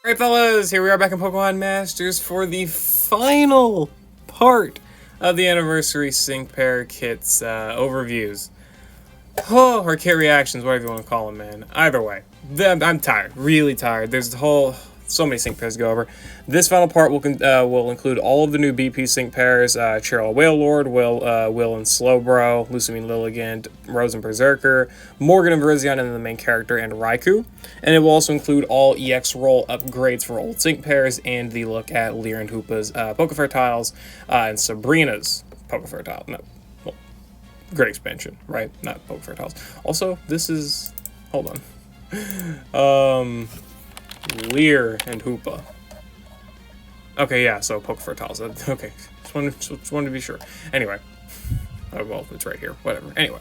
Alright fellas, here we are back in Pokemon Masters for the final part of the Anniversary Sync Pair Kits overviews. Oh, or kit reactions, whatever you want to call them, man. Either way, I'm tired, really tired. There's so many sync pairs to go over. This final part will include all of the new BP sync pairs: Cheryl Wailord, Will and Slowbro, Lusamine Lilligant, Rose and Berserker, Morgan and Virizion, and the main character, and Raikou. And it will also include all EX roll upgrades for old sync pairs, and the look at Leer and Hoopa's Pokefertiles, and Sabrina's Pokefertile. No, well, great expansion, right? Not Pokefertiles. Also, this is, hold on. Leer and Hoopa. Okay, yeah, so Pokefertiles. Okay, just wanted to be sure. Anyway. Oh, well, it's right here. Whatever. Anyway.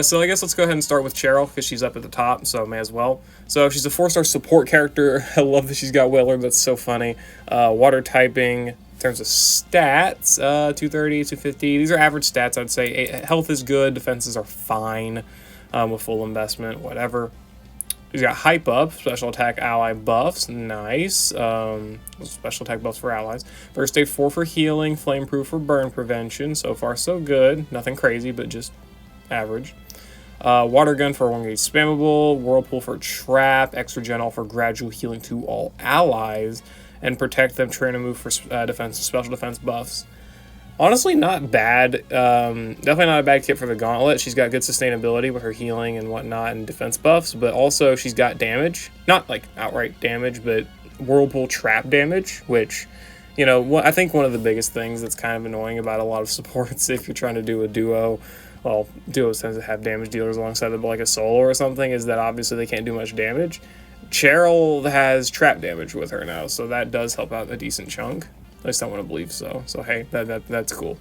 So I guess let's go ahead and start with Cheryl, because she's up at the top, so may as well. So she's a 4-star support character. I love that she's got Wailord. That's so funny. Water typing. In terms of stats, 230, 250. These are average stats, I'd say. Health is good. Defenses are fine with full investment. Whatever. He's got Hype Up, Special Attack Ally buffs, nice. Special Attack buffs for allies. First Aid 4 for healing, Flame Proof for burn prevention. So far, so good. Nothing crazy, but just average. Water Gun for 1 gauge spammable, Whirlpool for trap, Extra Gentle for gradual healing to all allies, and Protect Them, Train and Move for defense and special defense buffs. Honestly, not bad. Definitely not a bad kit for the Gauntlet. She's got good sustainability with her healing and whatnot and defense buffs, but also she's got damage. Not like outright damage, but Whirlpool trap damage, which, you know, I think one of the biggest things that's kind of annoying about a lot of supports if you're trying to do a duo, well, duos tend to have damage dealers alongside them, but like a solo or something, is that obviously they can't do much damage. Cheryl has trap damage with her now, so that does help out a decent chunk. At least I want to believe so. So hey, that's cool.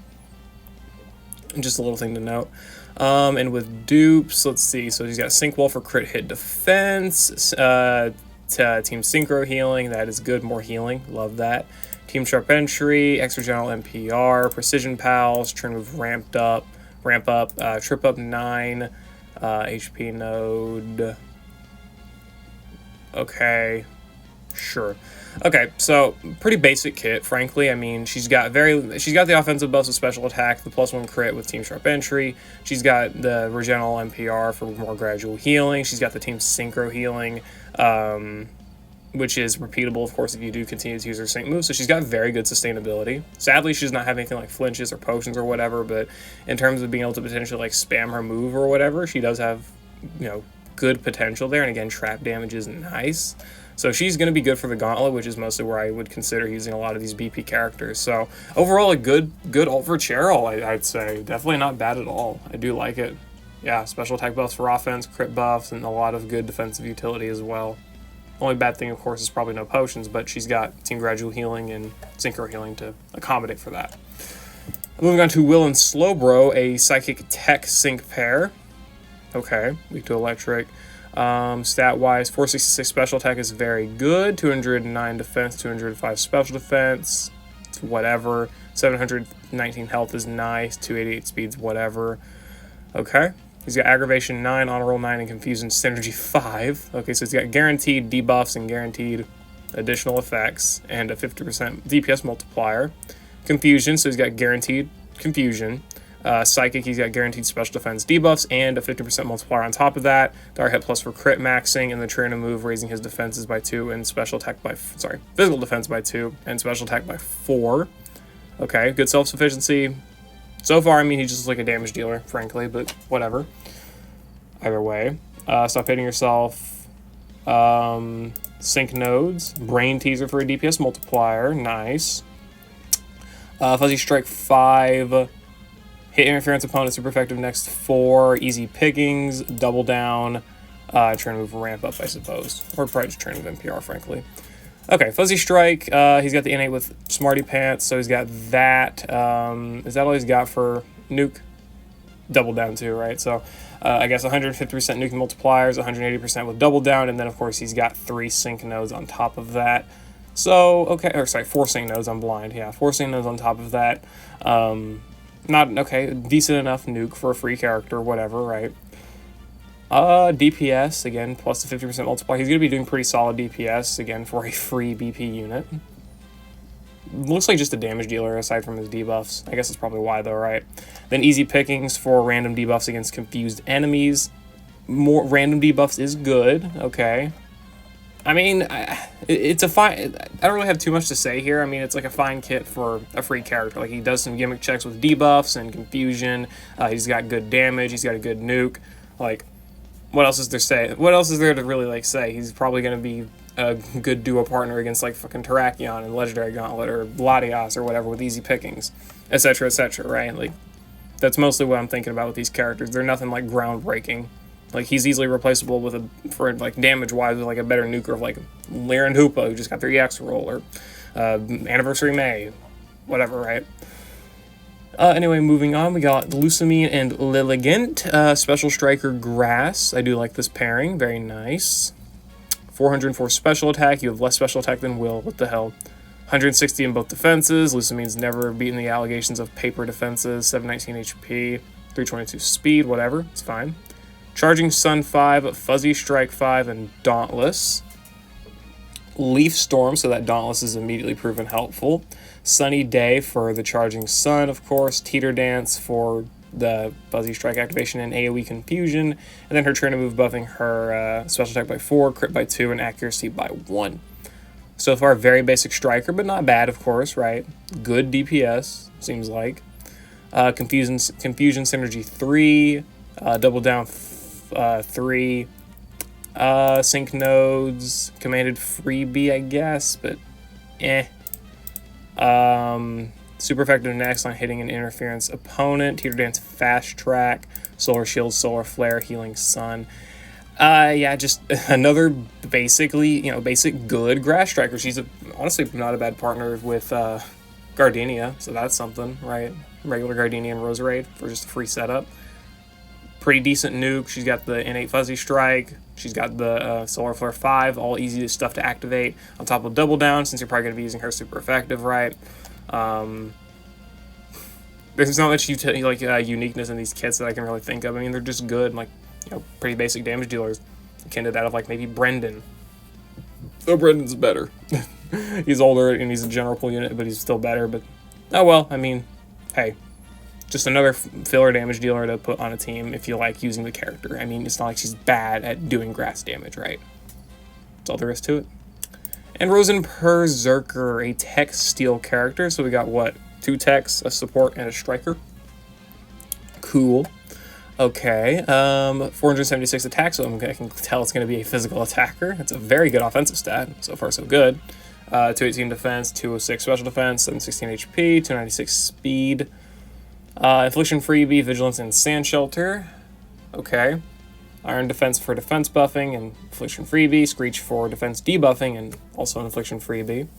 And just a little thing to note. And with dupes, let's see. So he's got Sync Wall for crit hit defense. Team Synchro healing. That is good. More healing. Love that. Team Sharp Entry. Extra General NPR. Precision Pals. Turn move ramp up. Trip up 9. HP node. Okay. Sure. Okay, so pretty basic kit, frankly. I mean, she's got the offensive buffs with special attack, the +1 crit with Team Sharp Entry. She's got the Regeneral NPR for more gradual healing. She's got the Team Synchro healing, which is repeatable, of course, if you do continue to use her sync move. So she's got very good sustainability. Sadly, she does not have anything like flinches or potions or whatever, but in terms of being able to potentially like spam her move or whatever, she does have, you know, good potential there. And again, trap damage is nice. So she's going to be good for the Gauntlet, which is mostly where I would consider using a lot of these BP characters. So overall, a good ult for Cheryl, I'd say. Definitely not bad at all. I do like it. Yeah, special attack buffs for offense, crit buffs, and a lot of good defensive utility as well. Only bad thing, of course, is probably no potions, but she's got Team Gradual Healing and Synchro Healing to accommodate for that. Moving on to Will and Slowbro, a Psychic Tech Sync pair. Okay, weak to Electric. Stat-wise, 466 special attack is very good, 209 defense, 205 special defense, it's whatever, 719 health is nice, 288 speeds, whatever. Okay, he's got Aggravation 9, Honor Roll 9, and Confusion Synergy 5. Okay, so he's got guaranteed debuffs and guaranteed additional effects, and a 50% DPS multiplier. Confusion, so he's got guaranteed Confusion. Psychic, he's got guaranteed special defense debuffs and a 50% multiplier on top of that. Dark Hit Plus for crit maxing, and the Trainer move raising his defenses by 2 and special attack by, physical defense by 2 and special attack by 4. Okay, good self-sufficiency. So far, I mean, he's just like a damage dealer, frankly, but whatever. Either way. Stop hitting yourself. Sync nodes. Brain teaser for a DPS multiplier. Nice. Fuzzy Strike 5. Hit interference opponent, super effective next 4, easy pickings, double down, trying to move ramp up, I suppose. Or probably just trying to move NPR, frankly. Okay, Fuzzy Strike, he's got the innate with Smarty Pants, so he's got that. Is that all he's got for nuke? Double down too, right? So I guess 150% nuke multipliers, 180% with double down, and then of course he's got 3 sync nodes on top of that. So, okay, or sorry, 4 sync nodes, I'm blind, yeah, 4 sync nodes on top of that. Not, okay, decent enough nuke for a free character, whatever, right? DPS, again, plus the 50% multiplier. He's going to be doing pretty solid DPS, again, for a free BP unit. Looks like just a damage dealer aside from his debuffs. I guess that's probably why, though, right? Then easy pickings for random debuffs against confused enemies. More random debuffs is good, okay. I mean, it's a fine... I don't really have too much to say here. I mean, it's like a fine kit for a free character. Like, he does some gimmick checks with debuffs and confusion. He's got good damage. He's got a good nuke. Like, what else is there to say? What else is there to really, like, say? He's probably going to be a good duo partner against, like, fucking Terrakion and Legendary Gauntlet or Latias or whatever with easy pickings, etc., right? Like, that's mostly what I'm thinking about with these characters. They're nothing, like, groundbreaking. Like, he's easily replaceable with for like, damage-wise with, like, a better nuker of, like, Liran Hoopa, who just got their EX roll, or Anniversary May, whatever, right? Anyway, moving on, we got Lusamine and Lilligant, Special Striker Grass. I do like this pairing, very nice. 404 special attack, you have less special attack than Will, what the hell. 160 in both defenses, Lusamine's never beaten the allegations of paper defenses, 719 HP, 322 speed, whatever, it's fine. Charging Sun 5, Fuzzy Strike 5, and Dauntless. Leaf Storm, so that Dauntless is immediately proven helpful. Sunny Day for the Charging Sun, of course. Teeter Dance for the Fuzzy Strike activation and AoE Confusion. And then her turn to move buffing her special attack by 4, crit by 2, and accuracy by 1. So far, very basic striker, but not bad, of course, right? Good DPS, seems like. Confusion Synergy 3, Double Down 3, Sync Nodes, Commanded Freebie, I guess, but super effective next on hitting an interference opponent. Teeter Dance Fast Track, Solar Shield, Solar Flare, Healing Sun. Yeah, just another basically, basic good Grass Striker. She's honestly not a bad partner with Gardenia, so that's something, right? Regular Gardenia and Roserade for just a free setup. Pretty decent nuke. She's got the innate Fuzzy Strike. She's got the Solar Flare 5, all easy stuff to activate. On top of Double Down, since you're probably going to be using her super effective, right? There's not much uniqueness in these kits that I can really think of. I mean, they're just good, like, pretty basic damage dealers. Akin to that of, like, maybe Brendan. Oh, Brendan's better. He's older and he's a general pool unit, but he's still better. But, oh well, I mean, hey. Just another filler damage dealer to put on a team if you like using the character. I mean, it's not like she's bad at doing grass damage, right? That's all there is to it. And Rosen Berserker, a tech steel character. So we got, what, 2 techs, a support, and a striker. Cool. Okay, 476 attack, so I can tell it's going to be a physical attacker. That's a very good offensive stat. So far, so good. 218 defense, 206 special defense, 716 HP, 296 speed. Infliction Freebie, Vigilance, and Sand Shelter. Okay. Iron Defense for defense buffing and Infliction Freebie. Screech for defense debuffing and also an Infliction Freebie.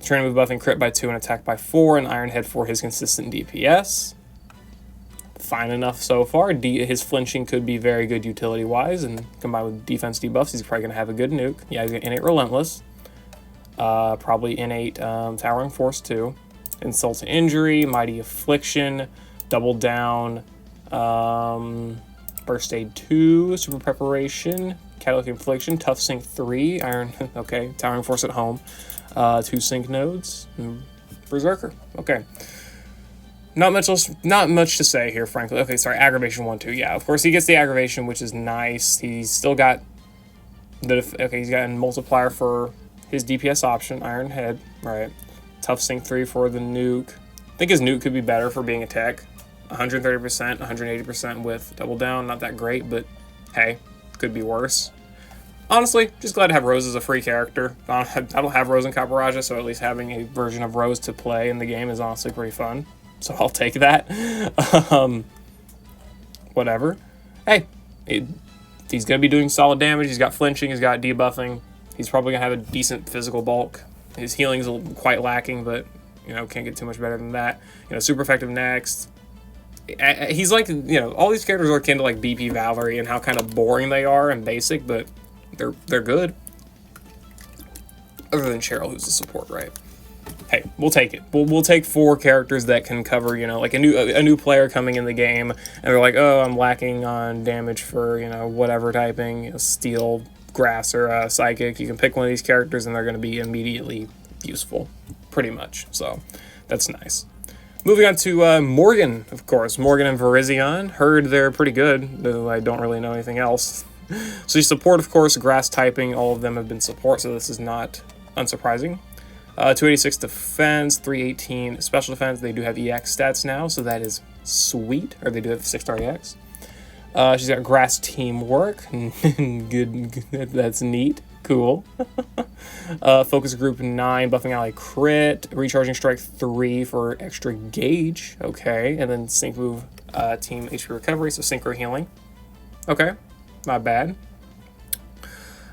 Train move buffing, crit by 2 and attack by 4. And Iron Head for his consistent DPS. Fine enough so far. His flinching could be very good utility-wise, and combined with defense debuffs, he's probably going to have a good nuke. Yeah, he's got innate Relentless. Probably innate Towering Force too. Insult to Injury, Mighty Affliction, Double Down, First Aid 2, Super Preparation, Catalytic Infliction, Tough Sync 3, Iron, okay, Towering Force at home, 2 Sync Nodes, Berserker, okay. Not much to say here, frankly. Okay, sorry, Aggravation 1, 2, yeah, of course he gets the Aggravation, which is nice. He's still got he's got a multiplier for his DPS option, Iron Head, right. Tough Sync 3 for the nuke. I think his nuke could be better for being a tech. 130%, 180% with Double Down. Not that great, but hey, could be worse. Honestly, just glad to have Rose as a free character. I don't have Rose in Caparaja, so at least having a version of Rose to play in the game is honestly pretty fun. So I'll take that. Whatever. Hey, he's going to be doing solid damage. He's got flinching. He's got debuffing. He's probably going to have a decent physical bulk. His healing's quite lacking, but, can't get too much better than that. Super effective next. He's like, all these characters are akin to, like, BP Valerie and how kind of boring they are and basic, but they're good. Other than Cheryl, who's the support, right? hey, we'll take it. We'll take 4 characters that can cover, you know, like a new player coming in the game, and they're like, oh, I'm lacking on damage for, you know, whatever typing, you know, steel, grass, or psychic. You can pick one of these characters, and they're going to be immediately useful, pretty much. So that's nice. Moving on to Morgan, of course. Morgan and Virizion. Heard they're pretty good, though I don't really know anything else. So you support, of course, grass typing. All of them have been support, so this is not unsurprising. 286 defense, 318 special defense. They do have EX stats now, so that is sweet. Or they do have 6-star EX. She's got grass teamwork. Good, that's neat. Cool. Focus group 9, buffing ally crit, recharging strike 3 for extra gauge. Okay, and then sync move team HP recovery, so synchro healing. Okay, not bad.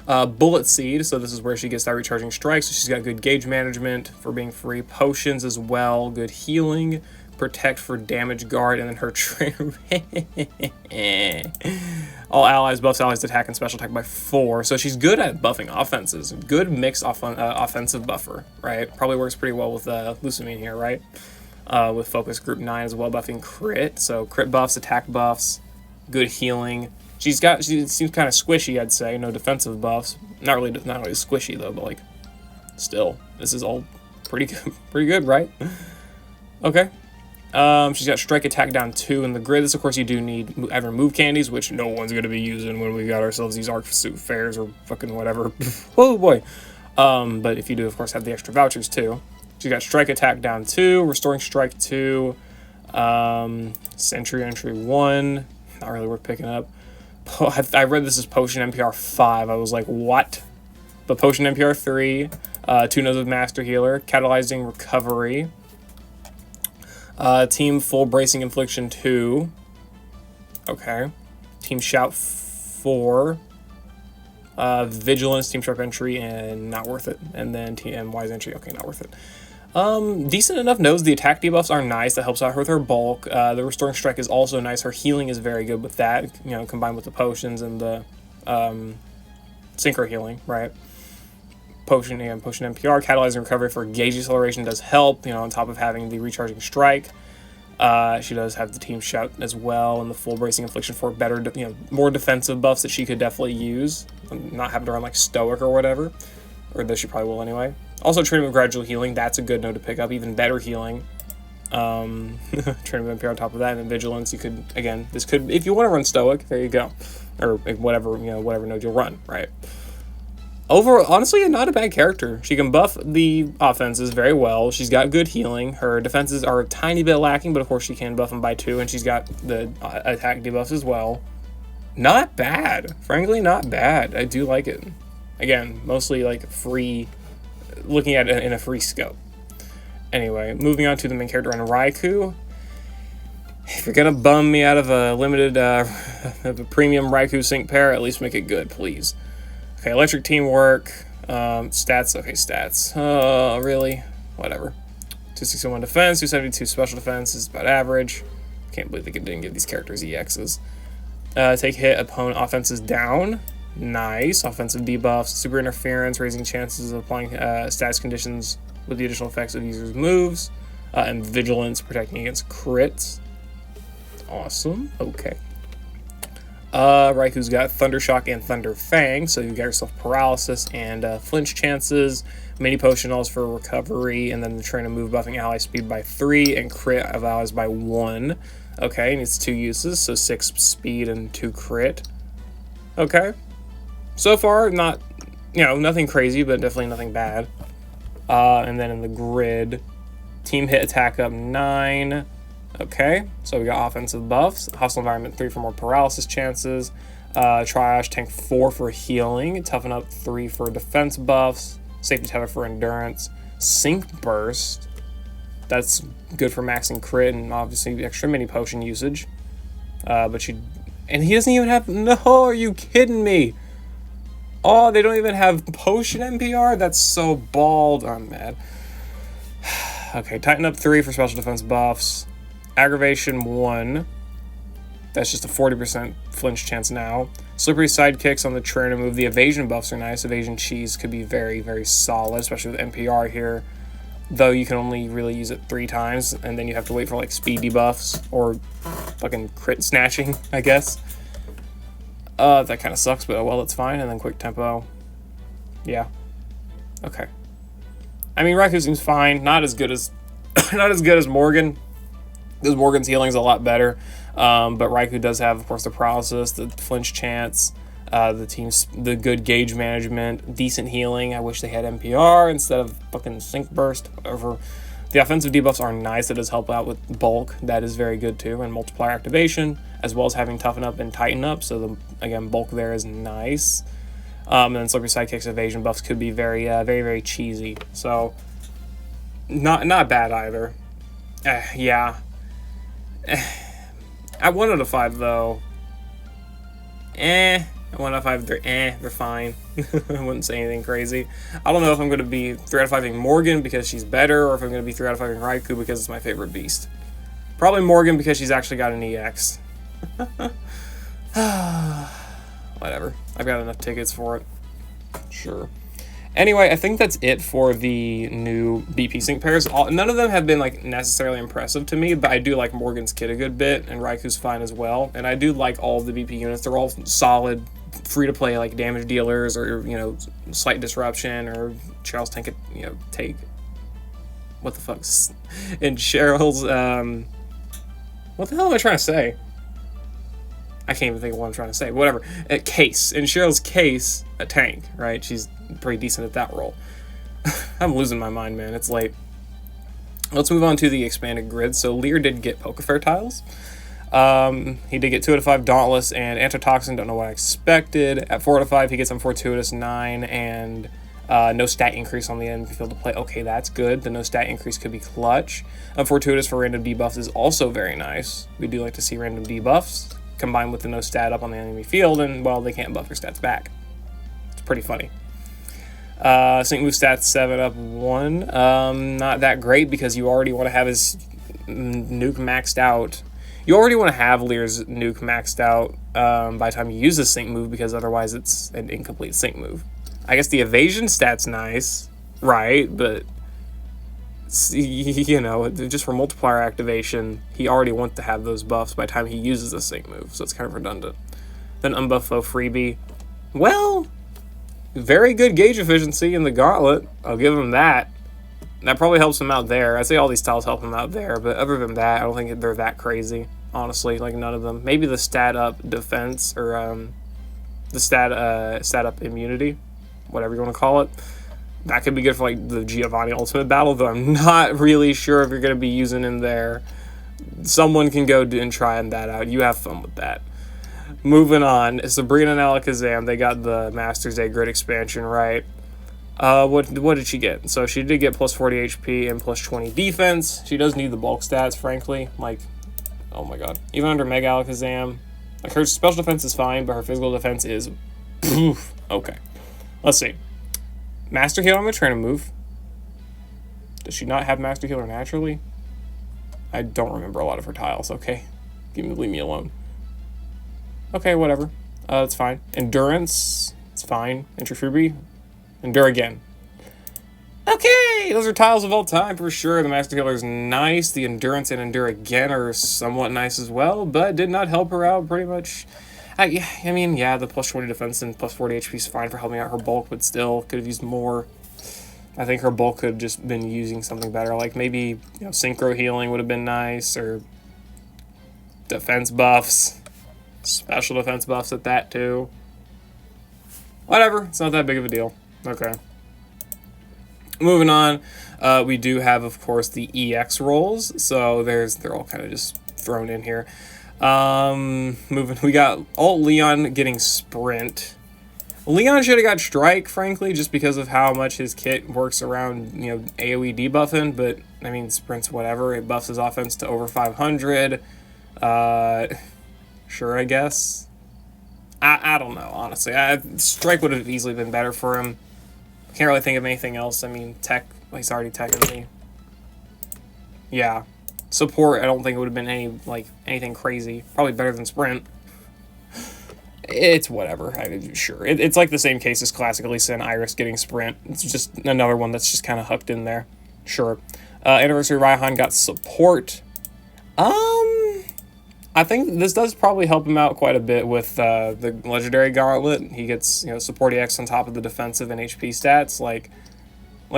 Bullet seed, so this is where she gets that recharging strike, so she's got good gauge management for being free. Potions as well, good healing, protect for damage guard, and then her all allies buffs allies attack and special attack by 4, so she's good at buffing offenses. Good mixed offensive buffer, right? Probably works pretty well with Lusamine here, right? With focus group 9 as well, buffing crit, so crit buffs, attack buffs, good healing. She seems kind of squishy, I'd say. No defensive buffs. Not really squishy though, but like, still, this is all pretty good, right? Okay. She's got strike attack down 2 in the grid. This, of course, you do need ever move candies, which no one's gonna be using when we got ourselves these Arc Suit fairs or fucking whatever. Oh boy. But if you do, of course, have the extra vouchers too. She's got strike attack down 2, restoring strike 2, sentry entry 1. Not really worth picking up. I read this as Potion NPR 5. I was like, what? But Potion NPR 3, 2 nodes of Master Healer, Catalyzing Recovery, Team Full Bracing Infliction 2. Okay. Team Shout 4. Vigilance, Team Sharp Entry, and not worth it. And then Team Wise Entry, okay, not worth it. Decent enough nodes. The attack debuffs are nice. That helps out her with her bulk. The restoring strike is also nice. Her healing is very good with that, you know, combined with the potions and the synchro healing, right? Potion NPR, catalyzing recovery for gauge acceleration does help, you know, on top of having the recharging strike. She does have the team shout as well, and the full bracing infliction for better, you know, more defensive buffs that she could definitely use. Not having to run like stoic or whatever, or though she probably will anyway. Also, training with gradual healing, that's a good node to pick up. Even better healing. Training with NPR on top of that, and then vigilance. You could, again, this could, if you want to run stoic, there you go, or whatever, you know, whatever node you'll run, right? Overall, honestly, not a bad character. She can buff the offenses very well. She's got good healing. Her defenses are a tiny bit lacking, but of course she can buff them by 2, and she's got the attack debuffs as well. Not bad. Frankly, not bad. I do like it. Again, mostly like free, looking at it in a free scope. Anyway, moving on to the main character on Raikou. If you're gonna bum me out of a limited, of a premium Raikou sync pair, at least make it good, please. Okay, electric teamwork, stats, okay, stats. Really? Whatever. 261 defense, 272 special defense is about average. Can't believe they didn't give these characters EXs. Take hit, opponent offenses down. Nice. Offensive debuffs, super interference, raising chances of applying status conditions with the additional effects of users' moves, and vigilance, protecting against crits. Awesome. Okay. Raikou's got Thunder Shock and Thunder Fang, so you got yourself paralysis and flinch chances, mini potionals for recovery, and then the train to move buffing ally speed by 3 and crit of allies by 1. Okay, and it's 2 uses, so 6 speed and 2 crit. Okay. So far, not, you know, nothing crazy, but definitely nothing bad. And then in the grid, team hit attack up 9. Okay, so we got offensive buffs. Hostile environment 3 for more paralysis chances. Triage tank 4 for healing. Toughen up 3 for defense buffs. Safety tether for endurance. Sync burst. That's good for maxing crit and obviously extra mini potion usage. But she, and he doesn't even have, no, are you kidding me? Oh, they don't even have potion NPR? That's so bald. I'm mad. Okay, tighten up 3 for special defense buffs. Aggravation 1. That's just a 40% flinch chance now. Slippery sidekicks on the trainer move. The evasion buffs are nice. Evasion cheese could be very, very solid, especially with NPR here. though you can only really use it 3 times, and then you have to wait for like speed debuffs or fucking crit snatching, I guess. That kind of sucks, but oh well, it's fine. And then quick tempo. Yeah. Okay. I mean, Raikou seems fine. Not as good as Morgan, because Morgan's healing is a lot better. But Raikou does have, of course, the paralysis, the flinch chance, the good gauge management, decent healing. I wish they had NPR instead of fucking Sync Burst. Whatever. The offensive debuffs are nice. It does help out with bulk. That is very good too, and multiplier activation, as well as having toughen up and tighten up. So again, bulk there is nice. And then Slippery Sidekicks evasion buffs could be very, very cheesy. So not bad either. Yeah. At 1 out of 5 though. At 1 out of 5, they're fine. I wouldn't say anything crazy. I don't know if I'm going to be 3 out of 5ing Morgan because she's better, or if I'm going to be 3 out of 5ing Raikou because it's my favorite beast. Probably Morgan because she's actually got an EX. Whatever. I've got enough tickets for it. Sure. Anyway, I think that's it for the new BP sync pairs. None of them have been like necessarily impressive to me, but I do like Morgan's kit a good bit, and Raikou's fine as well. And I do like all of the BP units. They're all solid, free to play like damage dealers, or slight disruption, or Cheryl's take. What the fuck's and Cheryl's what the hell am I trying to say? I can't even think of what I'm trying to say. Whatever. Case. In Cheryl's case, a tank, right? She's pretty decent at that role. I'm losing my mind, man. It's late. Let's move on to the expanded grid. So Lear did get Pokefair tiles. He did get 2 out of 5 Dauntless and Antitoxin. Don't know what I expected. At 4 out of 5, he gets some Fortuitous 9 and no stat increase on the end field to play. Okay, that's good. The no stat increase could be clutch. Fortuitous for random debuffs is also very nice. We do like to see random debuffs combined with the no stat up on the enemy field, and well, they can't buff your stats back. It's pretty funny. Sync move stats 7 up 1. Not that great because you already want to have his nuke maxed out. You already want to have Lear's nuke maxed out by the time you use the sync move, because otherwise it's an incomplete sync move. I guess the evasion stat's nice, right? But just for multiplier activation, he already wants to have those buffs by the time he uses the sync move, so it's kind of redundant. Then unbuff flow freebie. Well, very good gauge efficiency in the gauntlet. I'll give him that. That probably helps him out there. I'd say all these tiles help him out there, but other than that, I don't think they're that crazy, honestly. Like, none of them. Maybe the stat up defense, or the stat up immunity, whatever you want to call it. That could be good for like the Giovanni Ultimate Battle, though I'm not really sure if you're going to be using him there. Someone can go and try that out. You have fun with that. Moving on, Sabrina and Alakazam, they got the Masters Day Grid expansion, right? What did she get? So she did get plus 40 HP and plus 20 defense. She does need the bulk stats, frankly. Like, oh my god. Even under Mega Alakazam, like, her special defense is fine, but her physical defense is poof. Okay. Let's see. Master Healer, I'm going to try to move. Does she not have Master Healer naturally? I don't remember a lot of her tiles, okay? Leave me alone. Okay, whatever. It's fine. Endurance, it's fine. Entry freebie. Endure again. Okay, those are tiles of all time for sure. The Master Healer is nice. The Endurance and Endure again are somewhat nice as well, but did not help her out pretty much. I mean, yeah, the plus 20 defense and plus 40 HP is fine for helping out her bulk, but still could have used more. I think her bulk could have just been using something better, like maybe synchro healing would have been nice, or defense buffs, special defense buffs at that too. Whatever, it's not that big of a deal. Okay. Moving on, we do have, of course, the EX rolls, so they're all kind of just thrown in here. We got Alt Leon getting Sprint. Leon should have got Strike, frankly, just because of how much his kit works around, AoE debuffing, but, I mean, Sprint's whatever. It buffs his offense to over 500. Sure, I guess. I don't know, honestly. Strike would have easily been better for him. Can't really think of anything else. I mean, Tech, he's already technically. Yeah. Support, I don't think it would have been anything crazy. Probably better than Sprint. It's whatever. Sure. It's like the same case as classically Sin Iris getting Sprint. It's just another one that's just kind of hooked in there. Sure. Anniversary Raihan got support. I think this does probably help him out quite a bit with the Legendary Gauntlet. He gets, support EX on top of the defensive and HP stats. Like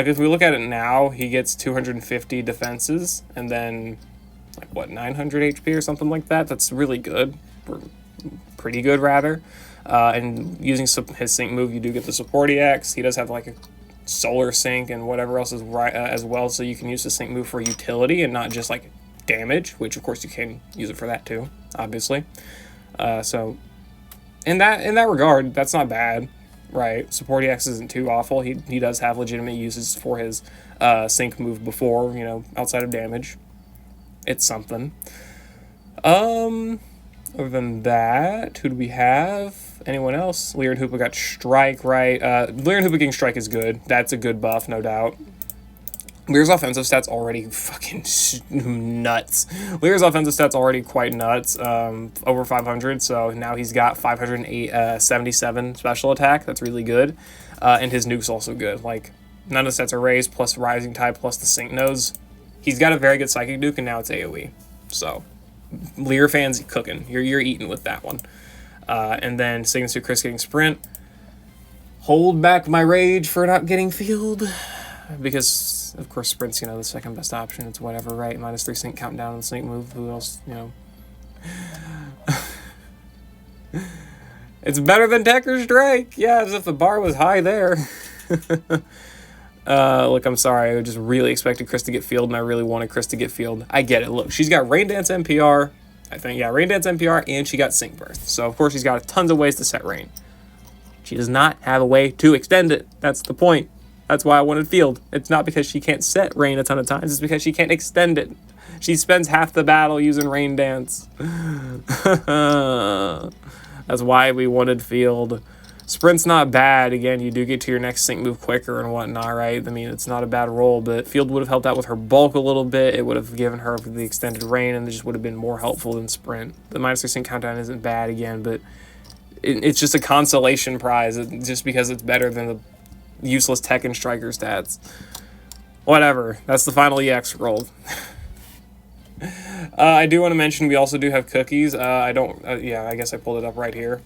if we look at it now, he gets 250 defenses and then, 900 HP or something like that. That's really good. Or pretty good, rather. And using his sync move, you do get the support EX. He does have, a solar sync and whatever else is right as well, so you can use the sync move for utility and not just, damage, which, of course, you can use it for that, too, obviously. So, in that regard, that's not bad. Right, support EX isn't too awful. He does have legitimate uses for his sync move before, outside of damage. It's something. Other than that, who do we have? Anyone else? Leer and Hoopa got Strike, right? Leer and Hoopa getting Strike is good. That's a good buff, no doubt. Leer's offensive stats already fucking nuts. Leer's offensive stats already quite nuts, over 500, so now he's got 577 special attack. That's really good. And his nuke's also good. None of the stats are raised, plus Rising Tide, plus the Sync Nose. He's got a very good Psychic Nuke, and now it's AoE. So, Leer fans cooking. You're eating with that one. And then Signature KRIS getting Sprint. Hold back my rage for not getting Field. Because, of course, Sprint's, the second best option. It's whatever, right? -3 sync countdown on the sync move. Who else, It's better than Tekker's Strike! Yeah, as if the bar was high there. Look, I'm sorry. I just really expected KRIS to get Field, and I really wanted KRIS to get Field. I get it. Look, she's got Rain Dance NPR. I think, yeah, Rain Dance NPR, and she got Sync Burst. So, of course, she's got tons of ways to set Rain. She does not have a way to extend it. That's the point. That's why I wanted Field. It's not because she can't set Rain a ton of times. It's because she can't extend it. She spends half the battle using Rain Dance. That's why we wanted Field. Sprint's not bad. Again, you do get to your next sync move quicker and whatnot, right? I mean, it's not a bad roll, but Field would have helped out with her bulk a little bit. It would have given her the extended Rain, and it just would have been more helpful than Sprint. The -3 sync countdown isn't bad, again, but it's just a consolation prize just because it's better than the useless Tekken Striker stats. Whatever. That's the final EX roll. I do want to mention we also do have cookies. I guess I pulled it up right here.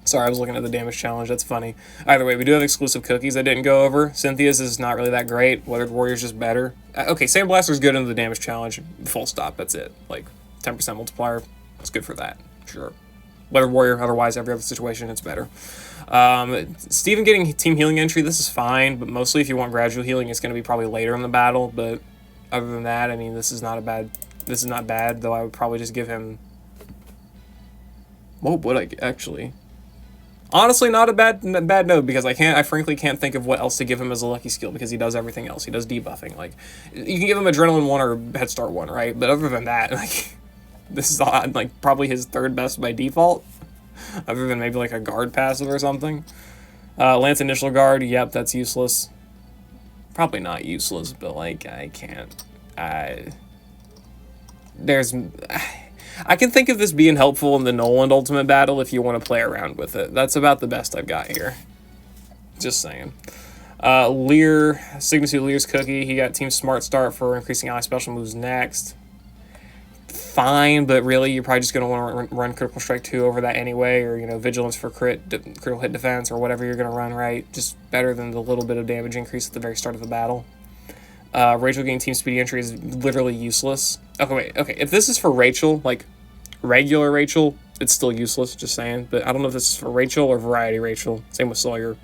Sorry, I was looking at the damage challenge. That's funny. Either way, we do have exclusive cookies I didn't go over. Cynthia's is not really that great. Weathered Warrior's just better. Okay, Sandblaster's good in the damage challenge. Full stop. That's it. 10% multiplier. It's good for that. Sure. Weathered Warrior, otherwise, every other situation, it's better. Steven getting team healing entry, this is fine, but mostly if you want gradual healing, it's going to be probably later in the battle, but other than that, I mean, this is not bad, though I would probably just give him... What would I actually? Honestly, not a bad note, because I frankly can't think of what else to give him as a lucky skill, because he does everything else. He does debuffing, you can give him Adrenaline 1 or Head Start 1, right? But other than that, this is, probably his third best by default. Other than maybe a guard passive or something. Lance Initial Guard, yep, that's useless. Probably not useless, but I can't. I can think of this being helpful in the Noland Ultimate Battle if you want to play around with it. That's about the best I've got here. Just saying. Leer, Signature Leer's Cookie, he got Team Smart Start for increasing ally special moves next. Fine, but really you're probably just going to want to run Critical Strike 2 over that anyway, or, Vigilance for critical hit defense, or whatever you're going to run, right? Just better than the little bit of damage increase at the very start of the battle. Rachel getting Team Speedy Entry is literally useless. Okay, wait, okay, if this is for Rachel, regular Rachel, it's still useless, just saying, but I don't know if this is for Rachel or Variety Rachel. Same with Sawyer.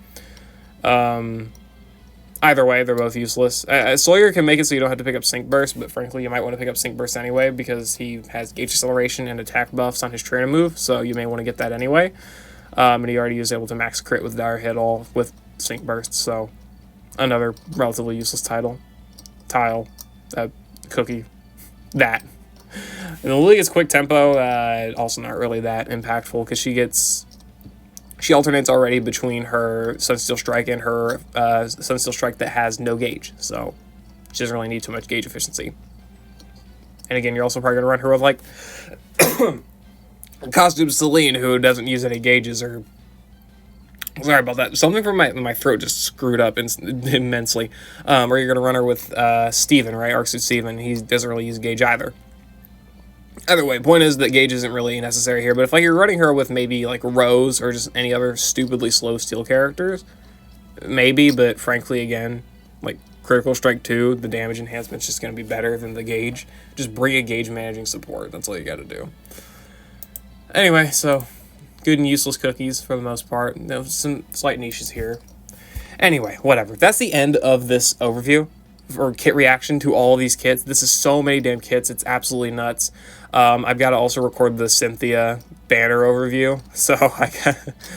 Either way, they're both useless. Sawyer can make it so you don't have to pick up Sync Burst, but frankly, you might want to pick up Sync Burst anyway because he has gauge acceleration and attack buffs on his trainer move, so you may want to get that anyway. And he already is able to max crit with Dire Hit all with Sync Burst, so another relatively useless tile, cookie, that. And the Lily gets Quick Tempo, also not really that impactful because she alternates already between her Sunsteel Strike and her Sunsteel Strike that has no gauge, so she doesn't really need too much gauge efficiency. And again, you're also probably going to run her with Costume Celine, who doesn't use any gauges or Sorry about that. Something from my throat just screwed up immensely. Or you're gonna run her with Steven, right? Arc Suit Steven. He doesn't really use Gauge either. Either way, point is that Gauge isn't really necessary here. But if like you're running her with maybe like Rose or just any other stupidly slow steel characters, maybe. But frankly, again, like Critical Strike 2, the damage enhancement's just gonna be better than the Gauge. Just bring a Gauge managing support. That's all you gotta do. Anyway, so good and useless cookies for the most part. There's some slight niches here. Anyway, whatever. That's the end of this overview or kit reaction to all of these kits. This is so many damn kits. It's absolutely nuts. I've got to also record the Cynthia banner overview, so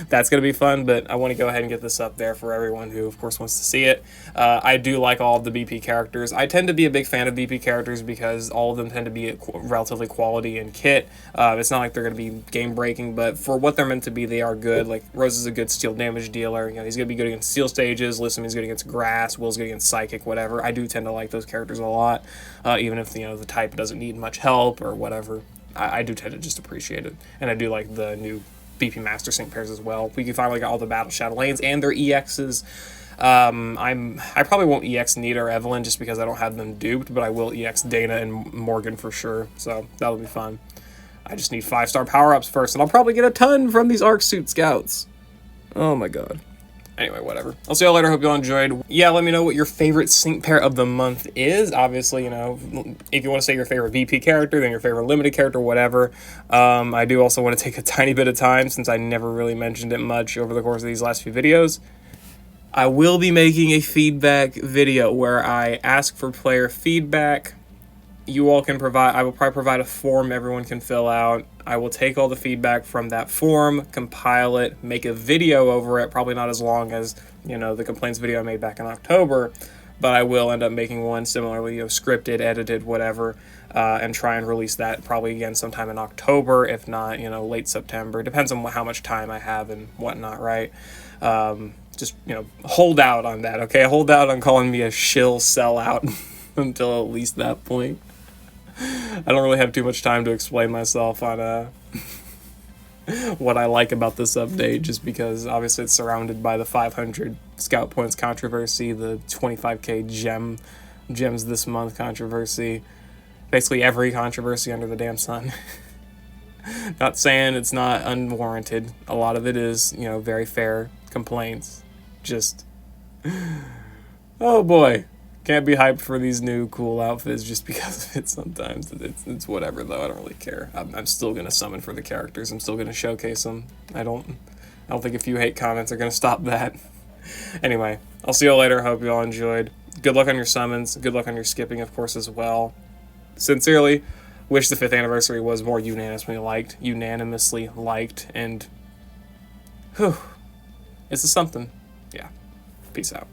that's going to be fun, but I want to go ahead and get this up there for everyone who, of course, wants to see it. I do like all of the BP characters. I tend to be a big fan of BP characters because all of them tend to be relatively quality in kit. It's not like they're going to be game-breaking, but for what they're meant to be, they are good. Like, Rose is a good steel damage dealer. You know, he's going to be good against steel stages. Lusamine good against grass. Will's good against psychic, whatever. I do tend to like those characters a lot, even if, you know, the type doesn't need much help or whatever. I do tend to just appreciate it, and I do like the new BP Master Sync pairs as well. We can finally get all the Battle Shadow lanes and their EXs. I probably won't EX Nita or Evelyn just because I don't have them duped, but I will EX Dana and Morgan for sure, so that'll be fun. I just need 5-star power-ups first, and I'll probably get a ton from these Arc Suit Scouts. Oh my god. Anyway, whatever. I'll see y'all later. Hope y'all enjoyed. Yeah, let me know what your favorite sync pair of the month is. Obviously, you know, if you want to say your favorite VP character, then your favorite limited character, whatever. I do also want to take a tiny bit of time, since I never really mentioned it much over the course of these last few videos. I will be making a feedback video where I ask for player feedback. You all can provide, I will probably provide a form everyone can fill out. I will take all the feedback from that form, compile it, make a video over it, probably not as long as, you know, the complaints video I made back in October, but I will end up making one similarly, you know, scripted, edited, whatever, and try and release that probably again sometime in October, if not, you know, late September. Depends on how much time I have and whatnot, right? Just, you know, hold out on that, okay? Hold out on calling me a shill sellout until at least that point. I don't really have too much time to explain myself on what I like about this update, just because obviously it's surrounded by the 500 scout points controversy, the 25k gems this month controversy, basically every controversy under the damn sun. Not saying it's not unwarranted. A lot of it is, you know, very fair complaints. Just, oh boy. Can't be hyped for these new cool outfits just because of it sometimes. It's whatever, though. I don't really care. I'm still going to summon for the characters. I'm still going to showcase them. I don't think a few hate comments are going to stop that. Anyway, I'll see you all later. Hope you all enjoyed. Good luck on your summons. Good luck on your skipping, of course, as well. Sincerely, wish the 5th anniversary was more unanimously liked, and whew, it's a something. Yeah. Peace out.